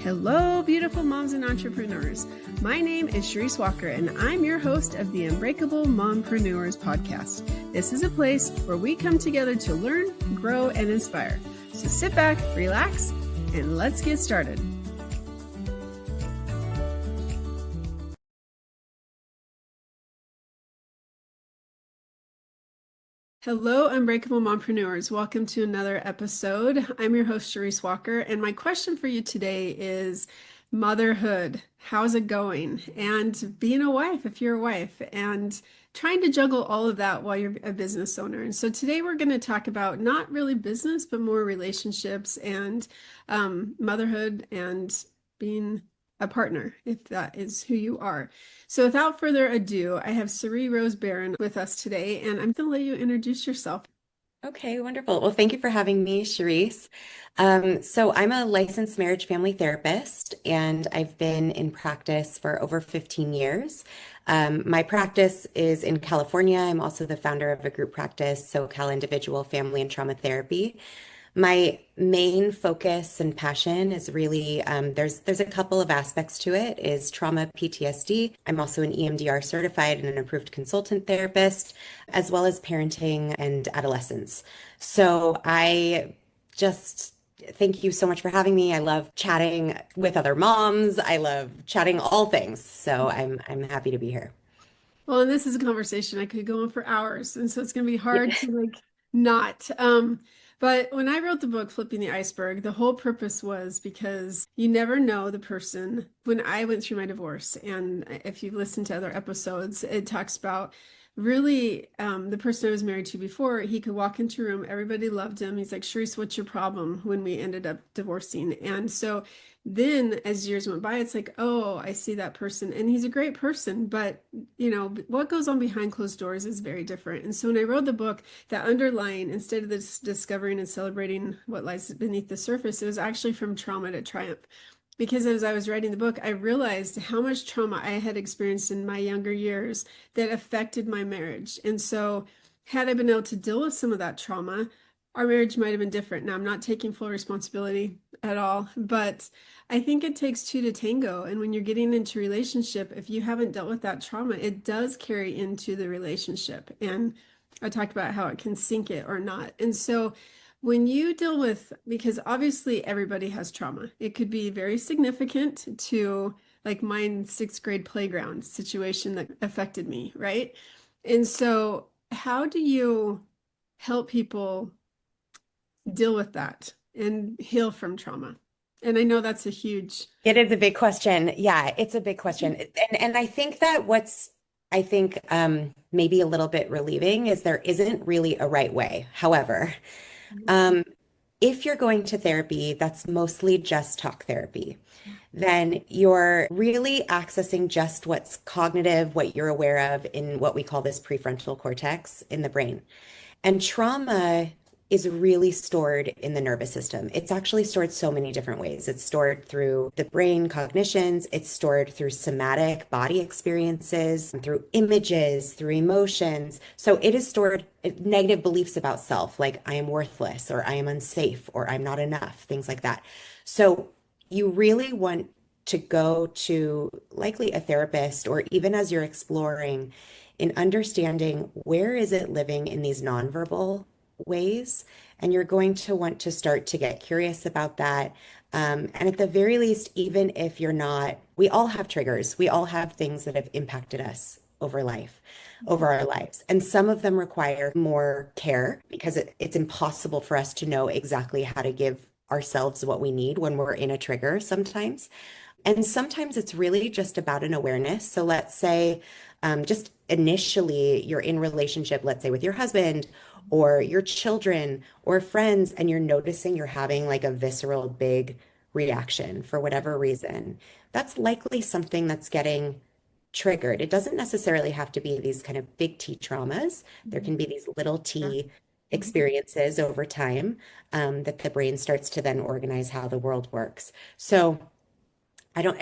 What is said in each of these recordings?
Hello, beautiful moms and entrepreneurs. My name is Sharice Walker, and I'm your host of the Unbreakable Mompreneurs podcast. This is a place where we come together to learn, grow, and inspire. So sit back, relax, and let's get started. Hello, Unbreakable Mompreneurs. Welcome to another episode. I'm your host, Sharice Walker, and my question for you today is motherhood. How's it going? And being a wife, if you're a wife, and trying to juggle all of that while you're a business owner. And so today we're going to talk about not really business, but more relationships and motherhood and being a partner, if that is who you are. So without further ado, I have Sari Barron with us today, and I'm going to let you introduce yourself. Okay, wonderful. Well, thank you for having me, Sharice. So I'm a licensed marriage family therapist, and I've been in practice for over 15 years. My practice is in California. I'm also the founder of a group practice, SoCal Individual Family and Trauma Therapy. My main focus and passion is really there's a couple of aspects to it is trauma PTSD. I'm also an EMDR certified and an approved consultant therapist, as well as parenting and adolescence. So I just thank you so much for having me. I love chatting with other moms. I love chatting all things. So I'm happy to be here. Well, and this is a conversation I could go on for hours, and so it's going to be Yeah. hard to not. But when I wrote the book, Flipping the Iceberg, the whole purpose was because you never know the person. When I went through my divorce, and if you've listened to other episodes, it talks about really the person I was married to before, he could walk into a room, everybody loved him. He's like, Sharice, what's your problem when we ended up divorcing? And so then as years went by, it's like, oh, I see that person and he's a great person, but what goes on behind closed doors is very different. And so when I wrote the book, that underlying, instead of this discovering and celebrating what lies beneath the surface, it was actually from trauma to triumph. Because as I was writing the book, I realized how much trauma I had experienced in my younger years that affected my marriage. And so had I been able to deal with some of that trauma, our marriage might have been different. Now, I'm not taking full responsibility at all, but I think it takes two to tango. And when you're getting into a relationship, if you haven't dealt with that trauma, it does carry into the relationship. And I talked about how it can sink it or not. And so when you deal with, because obviously everybody has trauma, it could be very significant to like mine sixth grade playground situation that affected me, right? And so how do you help people deal with that and heal from trauma? And I know that's a huge. It is a big question. Yeah, it's a big question. And I think that maybe a little bit relieving is there isn't really a right way. However, um, if you're going to therapy, that's mostly just talk therapy, then you're really accessing just what's cognitive, what you're aware of in what we call this prefrontal cortex in the brain. And trauma is really stored in the nervous system. It's actually stored so many different ways. It's stored through the brain cognitions, it's stored through somatic body experiences, through images, through emotions. So it is stored negative beliefs about self, like I am worthless or I am unsafe or I'm not enough, things like that. So you really want to go to likely a therapist or even as you're exploring in understanding where is it living in these nonverbal ways. And you're going to want to start to get curious about that. And at the very least, even if you're not, we all have triggers. We all have things that have impacted us over our lives. And some of them require more care because it's impossible for us to know exactly how to give ourselves what we need when we're in a trigger sometimes. And sometimes it's really just about an awareness. So let's say just initially you're in relationship, let's say with your husband or your children or friends, and you're noticing you're having like a visceral big reaction for whatever reason. That's likely something that's getting triggered. It doesn't necessarily have to be these kind of big T traumas. There can be these little Sure. T experiences over time that the brain starts to then organize how the world works. So I don't,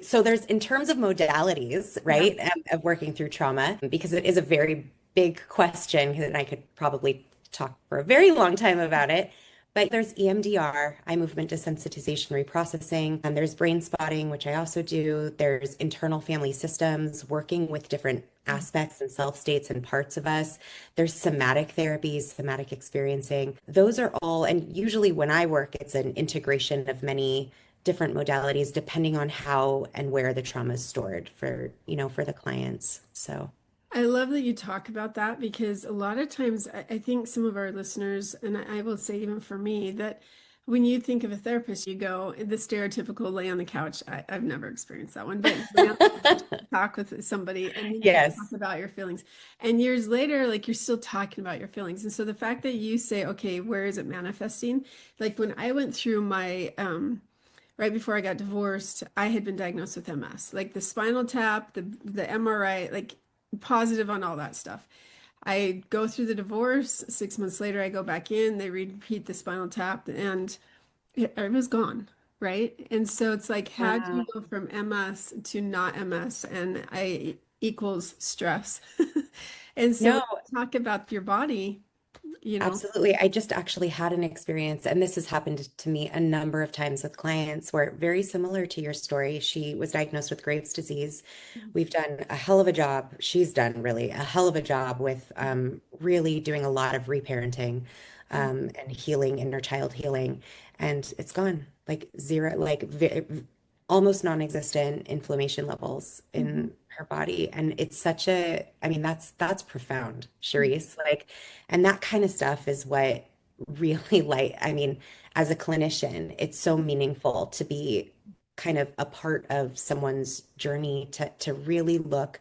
so there's in terms of modalities, Yeah. right, of working through trauma, because it is a very big question, and I could probably talk for a very long time about it. But there's EMDR, eye movement desensitization reprocessing, and there's brain spotting, which I also do. There's internal family systems, working with different aspects and self states and parts of us. There's somatic therapies, somatic experiencing. Those are all, and usually when I work, it's an integration of many different modalities depending on how and where the trauma is stored for, for the clients. So, I love that you talk about that because a lot of times I think some of our listeners, and I will say even for me, that when you think of a therapist, you go the stereotypical lay on the couch. I've never experienced that one, but lay on the couch, talk with somebody, and then you talk yes. about your feelings. And years later, like you're still talking about your feelings. And so the fact that you say, okay, where is it manifesting? Like when I went through my right before I got divorced, I had been diagnosed with MS, like the spinal tap, the MRI, like positive on all that stuff. I go through the divorce. 6 months later, I go back in. They repeat the spinal tap, and it was gone. Right. And so it's like, how do you Wow. go from MS to not MS? And I equals stress. And so when No, you talk about your body, you know. absolutely. I just actually had an experience, and this has happened to me a number of times with clients where very similar to your story. She was diagnosed with Graves' disease. We've done a hell of a job. She's done really a hell of a job with really doing a lot of reparenting and healing, inner child healing. And it's gone like zero, like almost non-existent inflammation levels Mhm. in her body. And it's such a, I mean, that's profound, Charisse. Like, and that kind of stuff is what really like, I mean, as a clinician, it's so meaningful to be kind of a part of someone's journey to really look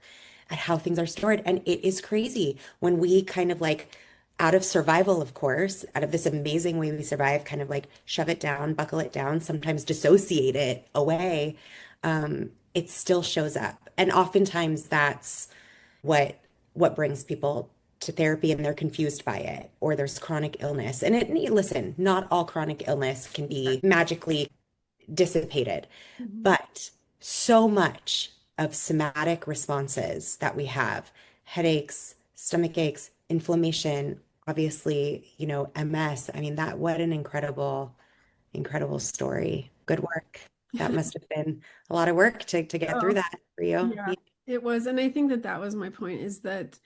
at how things are stored. And it is crazy when we kind of like out of survival, of course, out of this amazing way we survive, kind of like shove it down, buckle it down, sometimes dissociate it away. It still shows up. And oftentimes that's what what brings people to therapy and they're confused by it or there's chronic illness and listen, not all chronic illness can be magically dissipated, Mhm. but so much of somatic responses that we have, headaches, stomach aches, inflammation, obviously, MS. I mean, that what an incredible story. Good work. That must have been a lot of work to get through Oh, that for you. yeah, it was. And I think that that was my point is that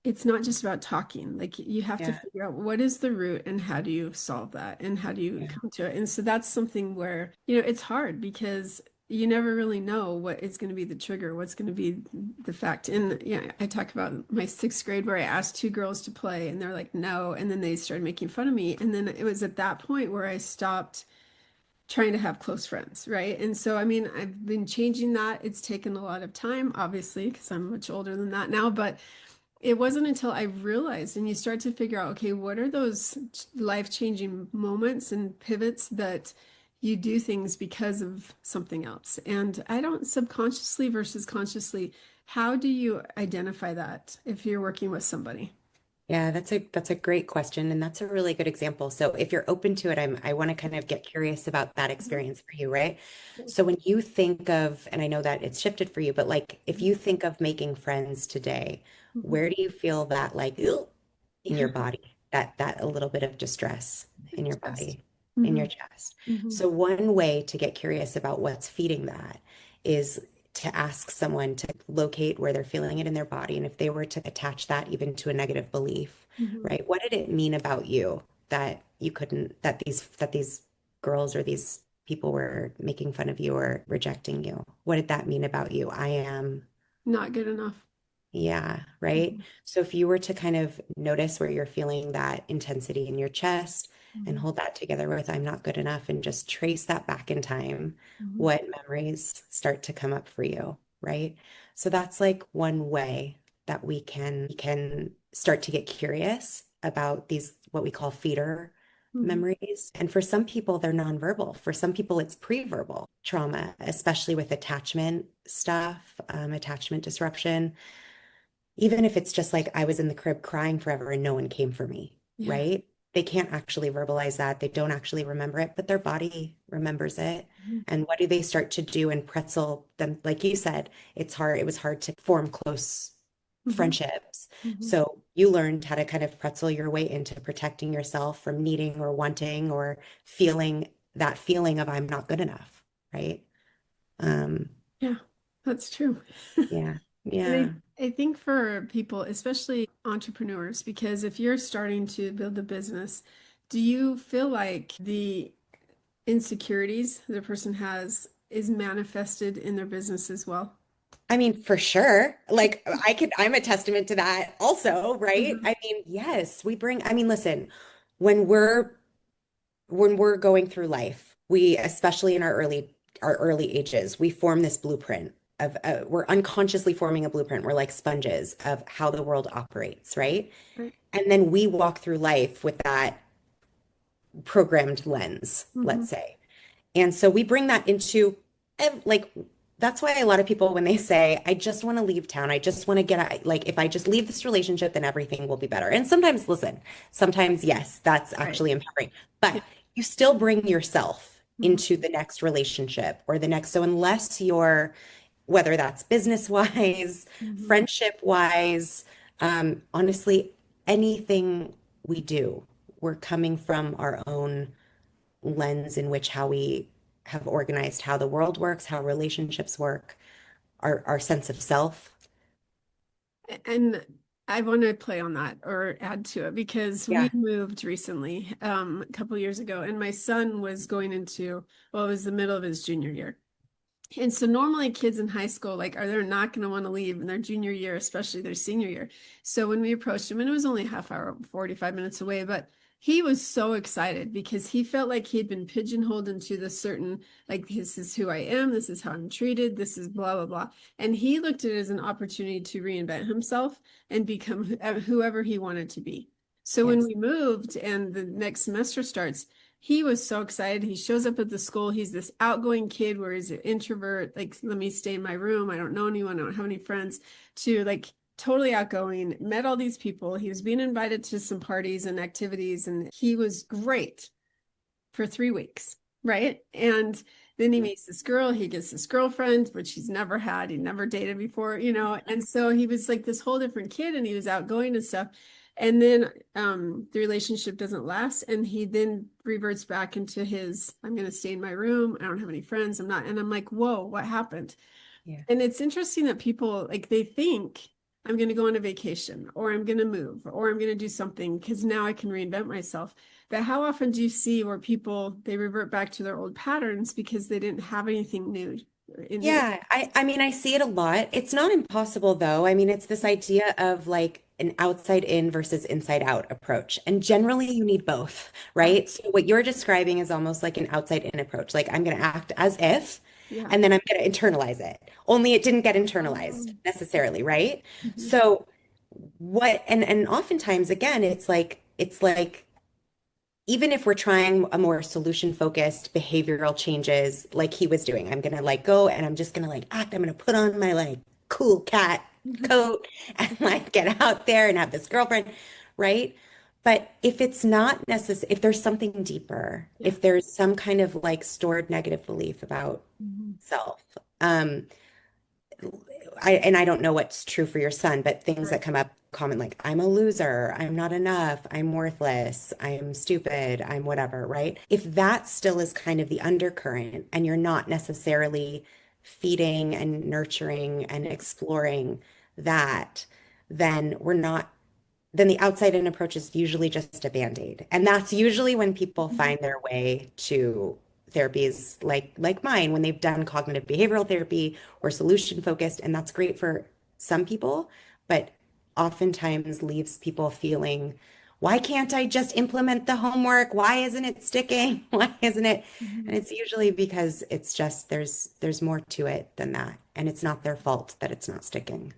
it's not just about talking. Like you have to Yeah. figure out what is the root and how do you solve that and how do you Yeah. come to it. And so that's something where, it's hard because you never really know what is going to be the trigger, what's going to be the fact. And yeah, I talk about my sixth grade where I asked two girls to play and they're like, no. And then they started making fun of me. And then it was at that point where I stopped trying to have close friends, right? And so, I mean, I've been changing that. It's taken a lot of time, obviously, because I'm much older than that now, but it wasn't until I realized, and you start to figure out, okay, what are those life-changing moments and pivots that you do things because of something else? And I don't subconsciously versus consciously, how do you identify that if you're working with somebody? Yeah, that's a great question, and that's a really good example. So if you're open to it, I want to kind of get curious about that Mhm. experience for you, right? So when you think of, and I know that it's shifted for you, but like if you think of making friends today, Mhm. where do you feel that like "Ugh," in your body, that a little bit of distress in your Trust. body, in your Mhm. chest? Mhm. So one way to get curious about what's feeding that is to ask someone to locate where they're feeling it in their body. And if they were to attach that even to a negative belief, Mhm. right? What did it mean about you that you couldn't, that these girls or these people were making fun of you or rejecting you? What did that mean about you? I am Not good enough. yeah, right. Mhm. So if you were to kind of notice where you're feeling that intensity in your chest and Mhm. hold that together with I'm not good enough and just trace that back in time, Mhm. what memories start to come up for you, right? So that's like one way that we can start to get curious about these what we call feeder Mhm. memories. And for some people, they're nonverbal. For some people, it's pre-verbal trauma, especially with attachment stuff, attachment disruption even if it's just like I was in the crib crying forever and no one came for me, Yeah. right? They can't actually verbalize that. They don't actually remember it, but their body remembers it. Mhm. And what do they start to do and pretzel them? Like you said, it's hard. It was hard to form close Mhm. friendships. Mhm. So you learned how to kind of pretzel your way into protecting yourself from needing or wanting or feeling that feeling of I'm not good enough, right? Um, Yeah, that's true. yeah, And yeah. I think for people, especially entrepreneurs, because if you're starting to build a business, do you feel like the insecurities the person has is manifested in their business as well? I mean, for sure. Like I'm a testament to that also, right? Mhm. I mean, yes, we bring, I mean, listen, when we're when we're going through life, we, especially in our early ages, we form this blueprint of we're unconsciously forming a blueprint. We're like sponges of how the world operates, right? Right. And then we walk through life with that programmed lens, Hmm. let's say. And so we bring that into like that's why a lot of people when they say, I just want to leave town, I just want to get out, like if I just leave this relationship, then everything will be better. And sometimes, listen, sometimes yes, that's Right. actually empowering, Yeah. but you still bring yourself Hmm. into the next relationship or the next. So unless you're, whether that's business wise, Hmm. friendship wise, honestly, anything we do, we're coming from our own lens in which how we have organized how the world works, how relationships work, our sense of self. And I want to play on that or add to it because we Yeah. moved recently, a couple years ago, and my son was going into, well, it was the middle of his junior year. And so normally kids in high school, like, are they're not going to want to leave in their junior year, especially their senior year. So when we approached him, and it was only a half hour, 45 minutes away, but he was so excited because he felt like he had been pigeonholed into this certain, like, this is who I am, this is how I'm treated, this is blah, blah, blah. And he looked at it as an opportunity to reinvent himself and become whoever he wanted to be. So when Yes. we moved and the next semester starts, he was so excited. He shows up at the school. He's this outgoing kid where he's an introvert, like, let me stay in my room. I don't know anyone. I don't have any friends, to like totally outgoing, met all these people. He was being invited to some parties and activities, and he was great for 3 weeks, right? And then he meets this girl, he gets this girlfriend, which he's never had, he never dated before, and so he was like this whole different kid and he was outgoing and stuff. And then the relationship doesn't last, and he then reverts back into his, I'm going to stay in my room, I don't have any friends, I'm not, and I'm like, whoa, what happened? Yeah. And it's interesting that people like they think I'm going to go on a vacation or I'm going to move or I'm going to do something because now I can reinvent myself. But how often do you see where people they revert back to their old patterns because they didn't have anything new in. Yeah, I mean I see it a lot. It's not impossible though. I mean it's this idea of like an outside in versus inside out approach. And generally you need both, Yeah. right? So what you're describing is almost like an outside in approach. Like I'm going to act as if Yeah. and then I'm going to internalize it. Only it didn't get internalized Um, necessarily, right? mhm. So what and oftentimes again it's like even if we're trying a more solution focused behavioral changes like he was doing, I'm gonna like go and I'm just gonna like act, I'm gonna put on my like cool cat coat and like get out there and have this girlfriend, right? But if it's not necessary, if there's something deeper, Yeah. if there's some kind of like stored negative belief about Mhm. self, um, I don't know what's true for your son, but things that Right. come up common like I'm a loser, I'm not enough, I'm worthless, I'm stupid, I'm whatever, right? If that still is kind of the undercurrent and you're not necessarily feeding and nurturing and exploring that, then we're not then the outside in approach is usually just a band-aid. And that's usually when people Mhm. find their way to therapies like mine, when they've done cognitive behavioral therapy or solution focused, and that's great for some people, but oftentimes leaves people feeling, why can't I just implement the homework? Why isn't it sticking? Why isn't it? And Mhm. it's usually because it's just there's more to it than that. And it's not their fault that it's not sticking.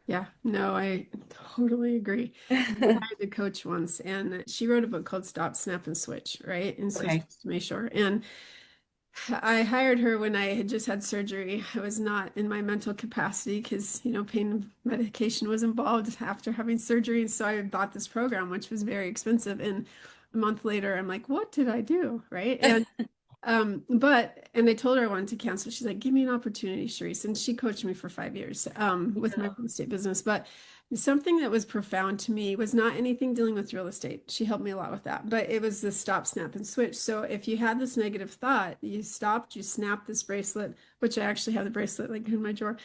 Yeah, no, I totally agree. I hired a coach once, and she wrote a book called Stop, Snap, and Switch, right? And so Okay. she's May Shore. And I hired her when I had just had surgery. I was not in my mental capacity because, pain medication was involved after having surgery. And so I bought this program, which was very expensive. And a month later, I'm like, what did I do? Right. And I told her I wanted to cancel. She's like, give me an opportunity, Sharice. And she coached me for 5 years with my real estate business. But Something that was profound to me was not anything dealing with real estate. She helped me a lot with that, but it was the stop, snap, and switch. So if you had this negative thought, you stopped, you snapped this bracelet, which I actually have the bracelet like in my drawer,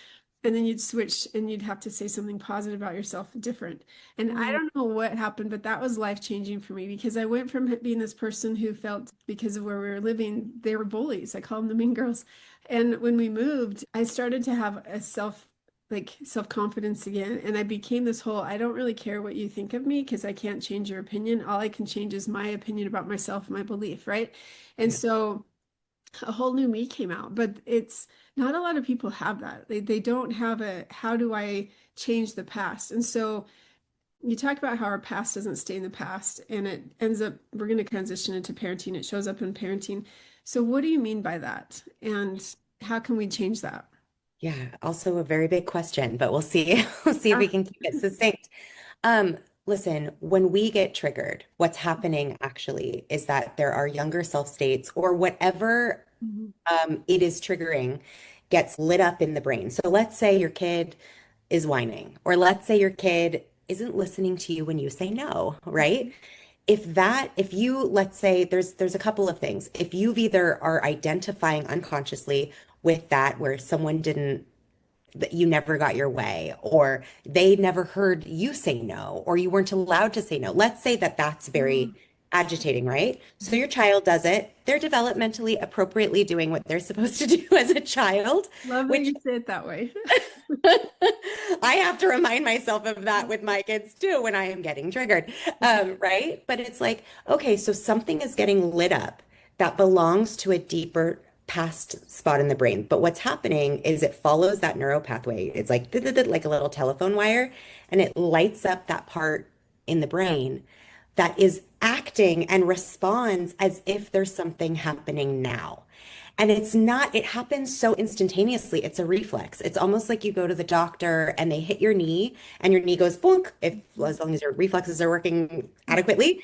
and then you'd switch and you'd have to say something positive about yourself, different. And I Mm, don't know what happened, but that was life changing for me because I went from being this person who felt because of where we were living, they were bullies. I call them the mean girls. And when we moved, I started to have a self-confidence again. And I became this whole, I don't really care what you think of me because I can't change your opinion. All I can change is my opinion about myself and my belief, right? And yeah. so a whole new me came out, but it's not a lot of people have that. They don't have a, how do I change the past? And so you talk about how our past doesn't stay in the past and it ends up, we're going to transition into parenting. It shows up in parenting. So what do you mean by that? And how can we change that? Yeah, also a very big question, but we'll see. We'll see if we Ah, can keep it succinct. Listen, when we get triggered, what's happening actually is that there are younger self states or whatever mhm, it is triggering gets lit up in the brain. So let's say your kid is whining, or let's say your kid isn't listening to you when you say no, right? If you, let's say there's a couple of things. If you've either are identifying unconsciously with that where someone didn't that you never got your way, or they never heard you say no, or you weren't allowed to say no. Let's say that that's very mhm, agitating, right? So mhm. your child does it. They're developmentally appropriately doing what they're supposed to do as a child, Love that which you say it that way. I have to remind myself of that with my kids too when I am getting triggered. Right? But it's like, okay, so something is getting lit up that belongs to a deeper past spot in the brain. But what's happening is it follows that neural pathway. It's like like a little telephone wire, and it lights up that part in the brain that is acting and responds as if there's something happening now. And it's not, it happens so instantaneously. It's a reflex. It's almost like you go to the doctor and they hit your knee and your knee goes boink, if as long as your reflexes are working adequately.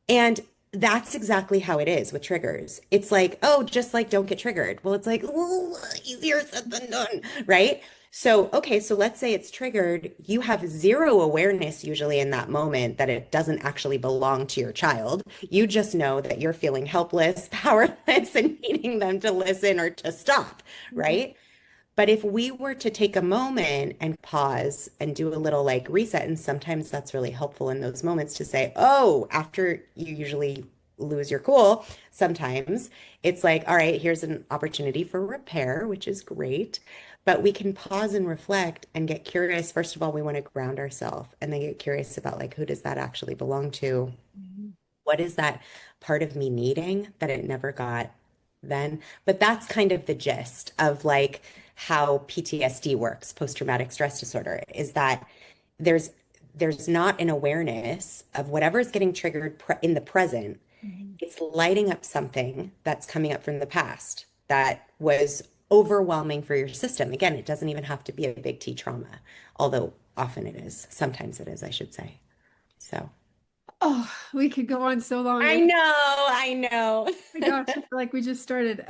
And that's exactly how it is with triggers. It's like, oh, just like don't get triggered. Well, it's like, ooh, easier said than done, right? So, okay, so let's say it's triggered. You have zero awareness usually in that moment that it doesn't actually belong to your child. You just know that you're feeling helpless, powerless, and needing them to listen or to stop, Mhm. right? But if we were to take a moment and pause and do a little like reset, and sometimes that's really helpful in those moments to say, oh, after you usually lose your cool, sometimes it's like, all right, here's an opportunity for repair, which is great. But we can pause and reflect and get curious. First of all, we want to ground ourselves and then get curious about like, who does that actually belong to? Mhm. What is that part of me needing that it never got then? But that's kind of the gist of like how PTSD works, post-traumatic stress disorder, is that there's there's not an awareness of whatever's getting triggered in the present. Mhm. It's lighting up something that's coming up from the past that was overwhelming for your system. Again, it doesn't even have to be a big T trauma, although often it is. Sometimes it is, I should say. So. Oh, we could go on so long. I know, I know. My gosh, I feel like we just started.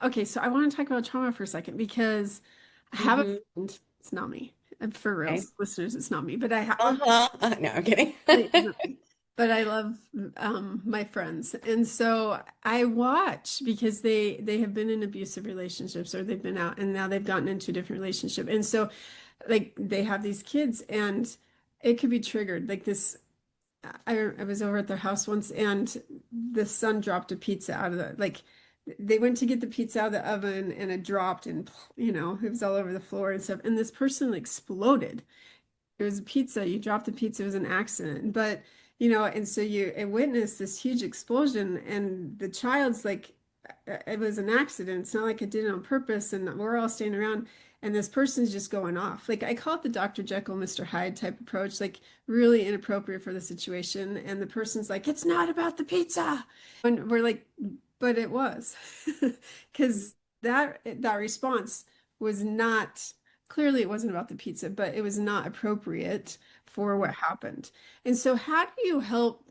Okay, so I want to talk about trauma for a second because I have a hmm friend. It's not me. And for real, Okay. listeners, it's not me. But I have a Uh-huh. No, I'm kidding. it's not me. But I love my friends. And so I watch because they have been in abusive relationships or they've been out and now they've gotten into a different relationship. And so like they have these kids and it could be triggered. Like this I was over at their house once and the son dropped a pizza out of the like they went to get the pizza out of the oven and it dropped and it was all over the floor and stuff and this person exploded. It was a pizza, you dropped the pizza, it was an accident, but and so you witnessed this huge explosion and the child's like it was an accident. It's not like it did it on purpose and we're all standing around and this person's just going off. Like I call it the Dr. Jekyll, Mr. Hyde type approach, like really inappropriate for the situation. And the person's like, it's not about the pizza. And we're like, but it was. Because that response was not clearly it wasn't about the pizza, but it was not appropriate for what happened. And so how do you help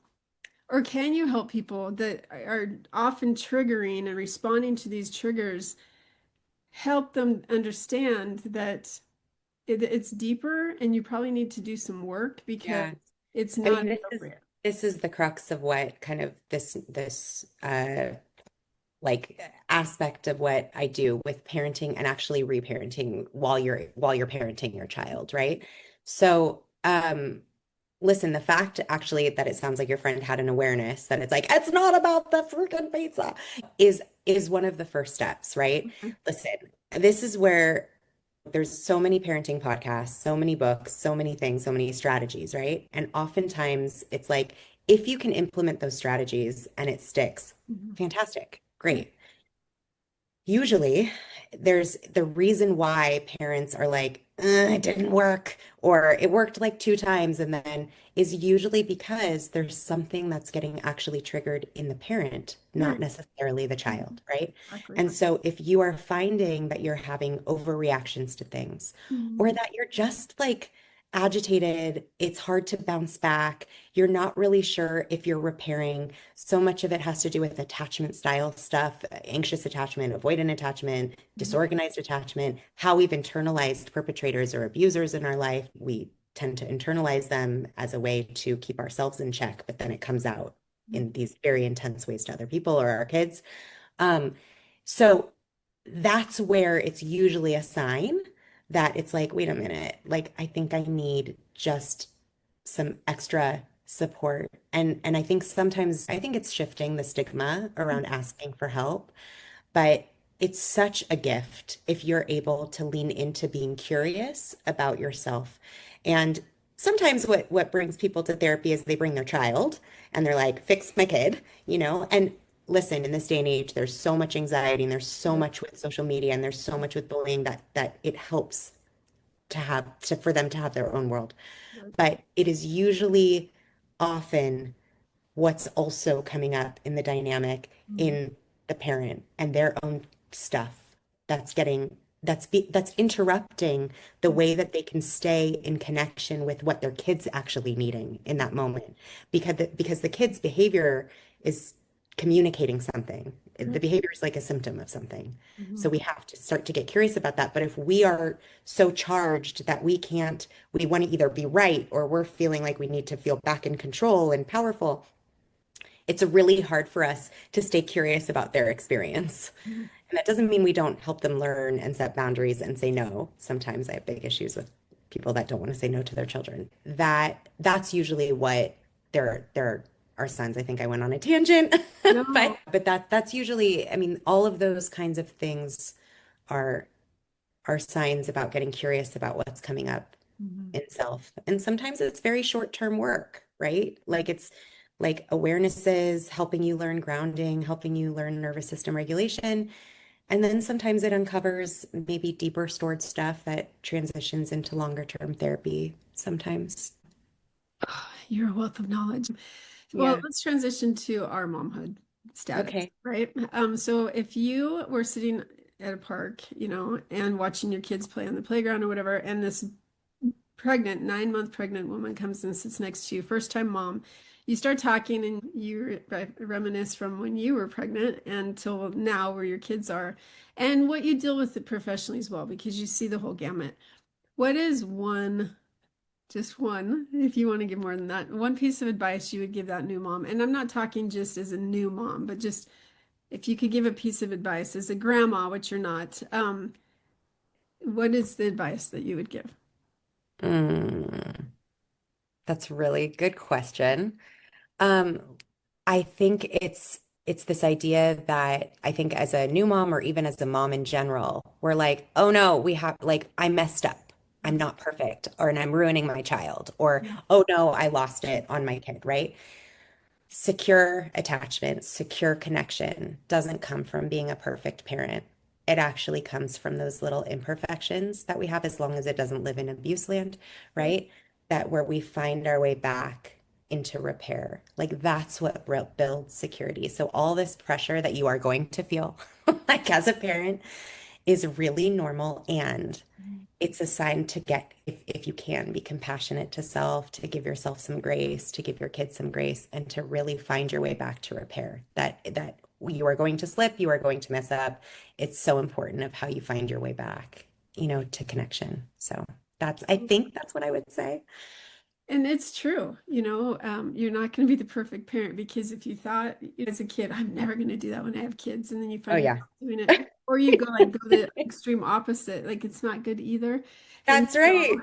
or can you help people that are often triggering and responding to these triggers, help them understand that it's deeper and you probably need to do some work because Yeah. it's I not mean, appropriate. this is the crux of what kind of this like aspect of what I do with parenting and actually reparenting while you're parenting your child, right? So, listen, the fact actually that it sounds like your friend had an awareness that it's like it's not about the freaking pizza is one of the first steps, right? Okay. Listen, this is where there's so many parenting podcasts, so many books, so many things, so many strategies, right? And oftentimes it's like if you can implement those strategies and it sticks, Mhm. fantastic, Yeah. great. Usually, there's the reason why parents are like, it didn't work, or it worked like two times, and then is usually because there's something that's getting actually triggered in the parent, not Right. necessarily the Mhm. child, right? Exactly. And so if you are finding that you're having overreactions to things, or Mhm. that you're just like agitated, it's hard to bounce back, you're not really sure if you're repairing. So much of it has to do with attachment style stuff, anxious attachment, avoidant attachment, Mhm. disorganized attachment, how we've internalized perpetrators or abusers in our life. We tend to internalize them as a way to keep ourselves in check, but then it comes out in these very intense ways to other people or our kids. Um, so that's where it's usually a sign that it's like, wait a minute, like I think I need just some extra support. And I think sometimes I think it's shifting the stigma around asking for help, but it's such a gift if you're able to lean into being curious about yourself. And sometimes what brings people to therapy is they bring their child and they're like, fix my kid, you know? And listen, in this day and age, there's so much anxiety and there's so Yeah. much with social media and there's so much with bullying that it helps to have to for them to have their own world. Right. But it is usually often what's also coming up in the dynamic Mhm. in the parent and their own stuff that's getting that's interrupting the way that they can stay in connection with what their kids actually needing in that moment because the kid's behavior is communicating something. The Right. behavior is like a symptom of something. So Mhm. we have to start to get curious about that. But if we are so charged that we want to either be right or we're feeling like we need to feel back in control and powerful, it's really hard for us to stay curious about their experience. Mhm. And that doesn't mean we don't help them learn and set boundaries and say no. Sometimes I have big issues with people that don't want to say no to their children. That's usually what there are signs. I think I went on a tangent, but No. that's usually, I mean, all of those kinds of things are are signs about getting curious about what's coming up Mhm. in self. And sometimes it's very short-term work, right? Like it's like awarenesses, helping you learn grounding, helping you learn nervous system regulation. And then sometimes it uncovers maybe deeper stored stuff that transitions into longer term therapy sometimes. You're a wealth of knowledge. Well, Yeah. let's transition to our momhood status, Okay. right? So if you were sitting at a park, and watching your kids play on the playground or whatever, and this pregnant, 9-month pregnant woman comes and sits next to you, first time mom, you start talking and you reminisce from when you were pregnant until now where your kids are, and what you deal with it professionally as well, because you see the whole gamut. What is just one, if you want to give more than that, one piece of advice you would give that new mom? And I'm not talking just as a new mom, but just if you could give a piece of advice as a grandma, which you're not, what is the advice that you would give? Mm, that's a really good question. Um, I think it's this idea that I think as a new mom or even as a mom in general, we're like, oh no, we have like I messed up. I'm not perfect, or and I'm ruining my child, or oh no, I lost it on my kid, right? Secure attachment, secure connection doesn't come from being a perfect parent. It actually comes from those little imperfections that we have as long as it doesn't live in abuse land, Right. right? That where we find our way back into repair. Like that's what builds security. So all this pressure that you are going to feel like as a parent is really normal and it's a sign to get if you can be compassionate to self, to give yourself some grace, to give your kids some grace, and to really find your way back to repair. That you are going to slip, you are going to mess up. It's so important of how you find your way back, to connection. So I think that's what I would say. And it's true, you're not going to be the perfect parent because if you thought as a kid, I'm never going to do that when I have kids, and then you Oh, find yeah. yourself doing it, or you go the extreme opposite, like it's not good either. And That's right.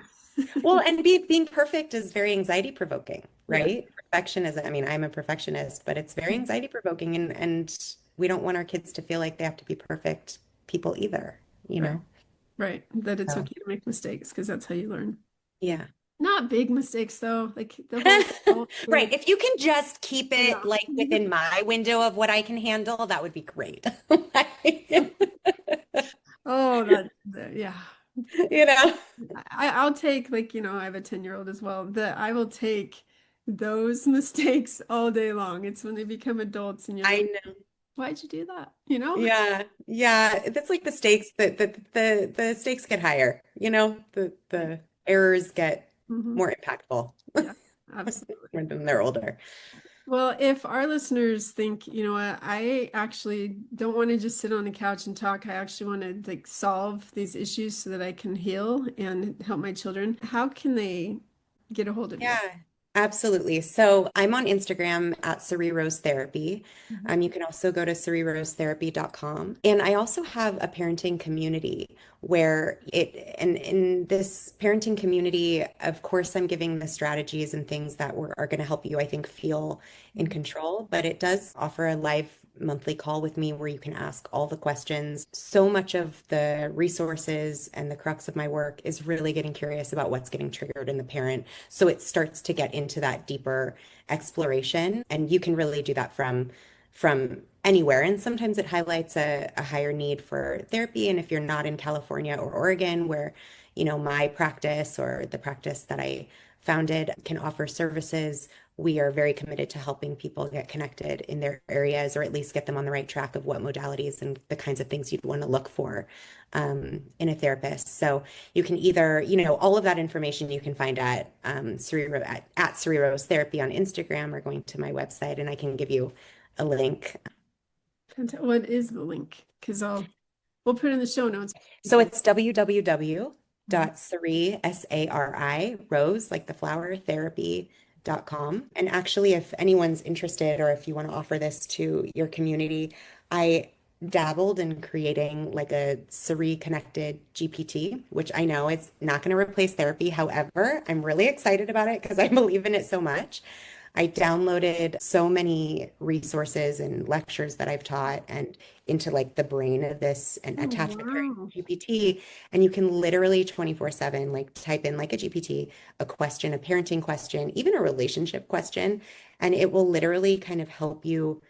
Well, and being perfect is very anxiety provoking, yeah, right? Perfectionism. I mean, I'm a perfectionist, but it's very anxiety provoking, and we don't want our kids to feel like they have to be perfect people either, you right, know? right. That it's So, okay to make mistakes because that's how you learn. yeah. Not big mistakes though, like the whole adult Right. thing. If you can just keep it Yeah. like within my window of what I can handle, that would be great. Oh, yeah. You know? I'll take like, I have a 10-year-old as well, that I will take those mistakes all day long. It's when they become adults and you're I like, know. why'd you do that? You know? Yeah. Yeah. That's like the stakes the stakes get higher, you know? Right. The errors get Hmm. more impactful Yeah, absolutely. when they're older. Well, if our listeners think, you know what, I actually don't want to just sit on the couch and talk. I actually want to like solve these issues so that I can heal and help my children. How can they get a hold of you? Yeah, absolutely. So I'm on Instagram at Sari Rose Therapy. Mhm. You can also go to sarirositherapy.com. And I also have a parenting community where and in this parenting community, of course, I'm giving the strategies and things that are going to help you, I think, feel in Mhm. control. But it does offer a live monthly call with me where you can ask all the questions. So much of the resources and the crux of my work is really getting curious about what's getting triggered in the parent so it starts to get into that deeper exploration, and you can really do that from anywhere. And sometimes it highlights a higher need for therapy. And if you're not in California or Oregon, where, my practice or the practice that I founded can offer services, we are very committed to helping people get connected in their areas or at least get them on the right track of what modalities and the kinds of things you'd want to look for in a therapist. So you can either, all of that information you can find at at Cerebros Therapy on Instagram or going to my website, and I can give you a link. What is the link? Because we'll put it in the show notes. So People. it's Mhm. www.sari, S-A-R-I, rose, like the flower, therapy.com. And actually, if anyone's interested or if you want to offer this to your community, I dabbled in creating like a Sari connected GPT, which I know it's not going to replace therapy. However, I'm really excited about it because I believe in it so much. I downloaded so many resources and lectures that I've taught and into like the brain of this and Oh, attachment pairing wow. GPT. And you can literally 24/7 like type in like a GPT, a question, a parenting question, even a relationship question, and it will literally kind of help you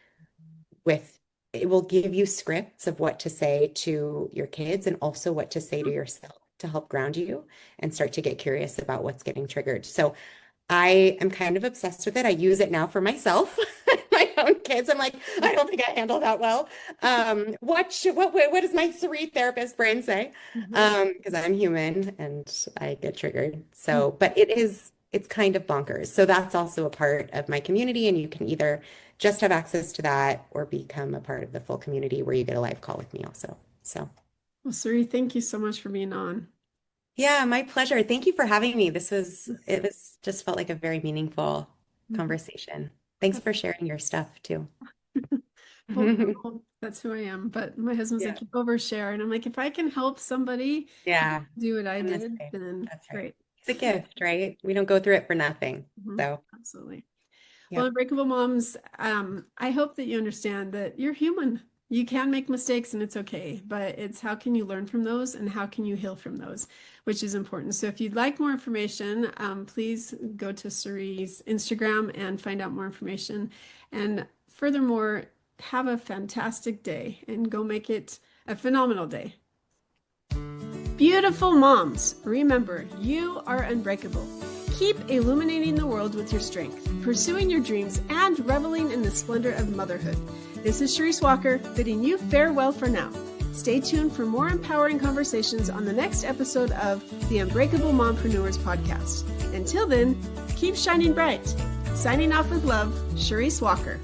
with it will give you scripts of what to say to your kids and also what to say to yourself to help ground you and start to get curious about what's getting triggered. So I am kind of obsessed with it. I use it now for myself, my own kids. I'm like, I don't think I handle that well. What does my Sari therapist brain say? Mhm. Because I'm human and I get triggered. Mhm. So, but it's kind of bonkers. So that's also a part of my community, and you can either just have access to that or become a part of the full community where you get a live call with me also. So. Well, Suri, thank you so much for being on. Yeah, my pleasure. Thank you for having me. It was just felt like a very meaningful Mhm. conversation. Thanks for sharing your stuff too. Well, no, that's who I am. But my husband's Yeah. like, you overshare. And I'm like, if I can help somebody Yeah, do what I I'm the did, same. then That's right. great. It's a gift, right? We don't go through it for nothing. Mhm. So, Absolutely. Well, yep. Unbreakable Moms, I hope that you understand that you're human. You can make mistakes and it's okay, but it's how can you learn from those and how can you heal from those, which is important. So if you'd like more information, please go to Sari's Instagram and find out more information. And furthermore, have a fantastic day and go make it a phenomenal day. Beautiful moms, remember, you are unbreakable. Keep illuminating the world with your strength, pursuing your dreams, and reveling in the splendor of motherhood. This is Sharice Walker, bidding you farewell for now. Stay tuned for more empowering conversations on the next episode of the Unbreakable Mompreneurs podcast. Until then, keep shining bright. Signing off with love, Sharice Walker.